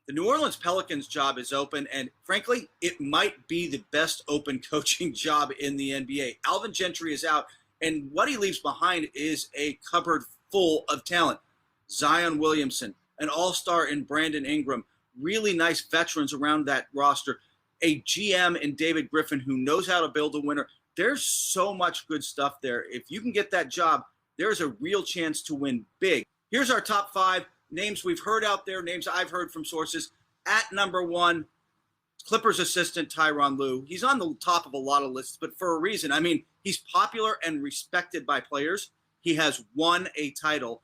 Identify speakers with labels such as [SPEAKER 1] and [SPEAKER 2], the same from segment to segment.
[SPEAKER 1] The New Orleans Pelicans job is open, and frankly, it might be the best open coaching job in the NBA. Alvin Gentry is out, and what he leaves behind is a cupboard full of talent. Zion Williamson, an all-star in Brandon Ingram, really nice veterans around that roster, a GM in David Griffin who knows how to build a winner. There's so much good stuff there. If you can get that job, there's a real chance to win big. Here's our top 5 names we've heard out there, names I've heard from sources. At number 1, Clippers assistant Tyron Lue. He's on the top of a lot of lists, but for a reason. I mean, he's popular and respected by players. He has won a title.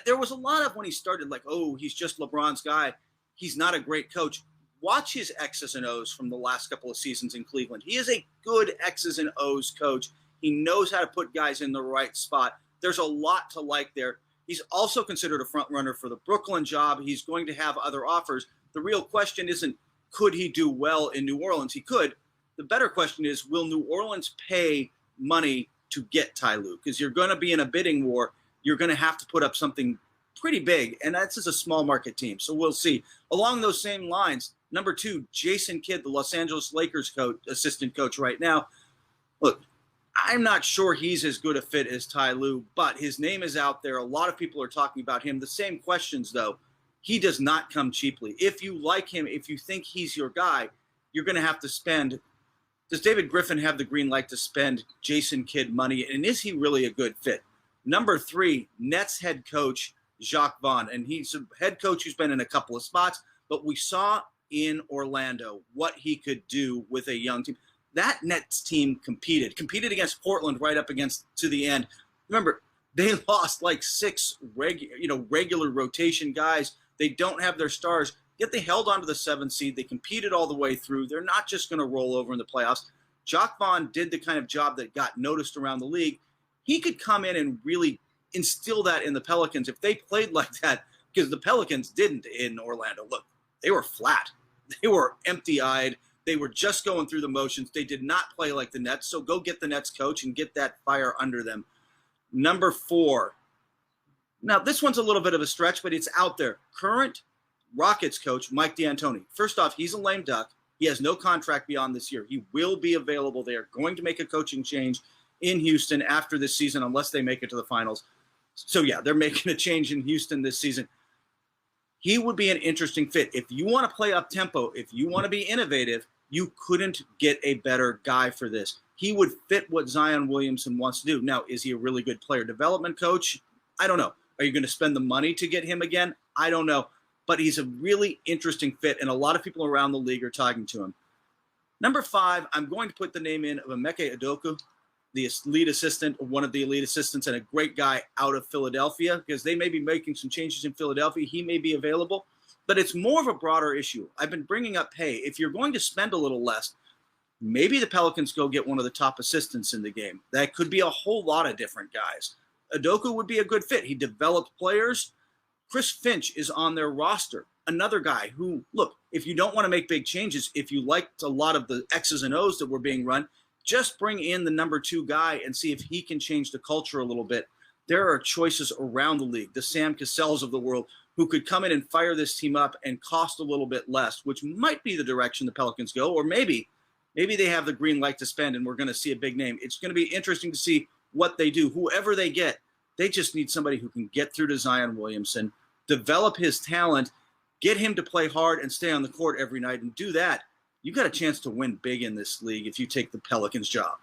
[SPEAKER 1] There was a lot of when he started, like, oh, he's just LeBron's guy. He's not a great coach. Watch his X's and O's from the last couple of seasons in Cleveland. He is a good X's and O's coach. He knows how to put guys in the right spot. There's a lot to like there. He's also considered a front runner for the Brooklyn job. He's going to have other offers. The real question isn't, could he do well in New Orleans? He could. The better question is, will New Orleans pay money to get Ty Lue? Because you're going to be in a bidding war. You're going to have to put up something pretty big, and that's just a small market team. So we'll see. Along those same lines, number 2, Jason Kidd, the Los Angeles Lakers assistant coach right now. Look, I'm not sure he's as good a fit as Ty Lue, but his name is out there. A lot of people are talking about him. The same questions, though. He does not come cheaply. If you like him, if you think he's your guy, you're going to have to spend. Does David Griffin have the green light to spend Jason Kidd money, and is he really a good fit? Number 3, Nets head coach Jacques Vaughn, and he's a head coach who's been in a couple of spots, but we saw in Orlando what he could do with a young team. That Nets team competed against Portland right up against to the end. Remember, they lost like 6 regular rotation guys. They don't have their stars, yet they held on to the 7th seed. They competed all the way through. They're not just going to roll over in the playoffs. Jacques Vaughn did the kind of job that got noticed around the league. He could come in and really instill that in the Pelicans if they played like that, because the Pelicans didn't in Orlando. Look, they were flat. They were empty-eyed. They were just going through the motions. They did not play like the Nets, so go get the Nets coach and get that fire under them. Number 4. Now, this one's a little bit of a stretch, but it's out there. Current Rockets coach Mike D'Antoni. First off, he's a lame duck. He has no contract beyond this year. He will be available. They are going to make a coaching change in Houston after this season unless they make it to the finals. So, yeah, they're making a change in Houston this season. He would be an interesting fit. If you want to play up-tempo, if you want to be innovative, you couldn't get a better guy for this. He would fit what Zion Williamson wants to do. Now, is he a really good player development coach? I don't know. Are you going to spend the money to get him again? I don't know. But he's a really interesting fit, and a lot of people around the league are talking to him. Number 5, I'm going to put the name in of Emeka Udoka, the lead assistant, one of the elite assistants, and a great guy out of Philadelphia, because they may be making some changes in Philadelphia. He may be available, but it's more of a broader issue. I've been bringing up, hey, if you're going to spend a little less, maybe the Pelicans go get one of the top assistants in the game. That could be a whole lot of different guys. Udoka would be a good fit. He developed players. Chris Finch is on their roster, another guy who, look, if you don't want to make big changes, if you liked a lot of the X's and O's that were being run, just bring in the number 2 guy and see if he can change the culture a little bit. There are choices around the league, the Sam Cassells of the world, who could come in and fire this team up and cost a little bit less, which might be the direction the Pelicans go, or maybe they have the green light to spend and we're going to see a big name. It's going to be interesting to see what they do. Whoever they get, they just need somebody who can get through to Zion Williamson, develop his talent, get him to play hard and stay on the court every night, and do that. You got a chance to win big in this league if you take the Pelicans job.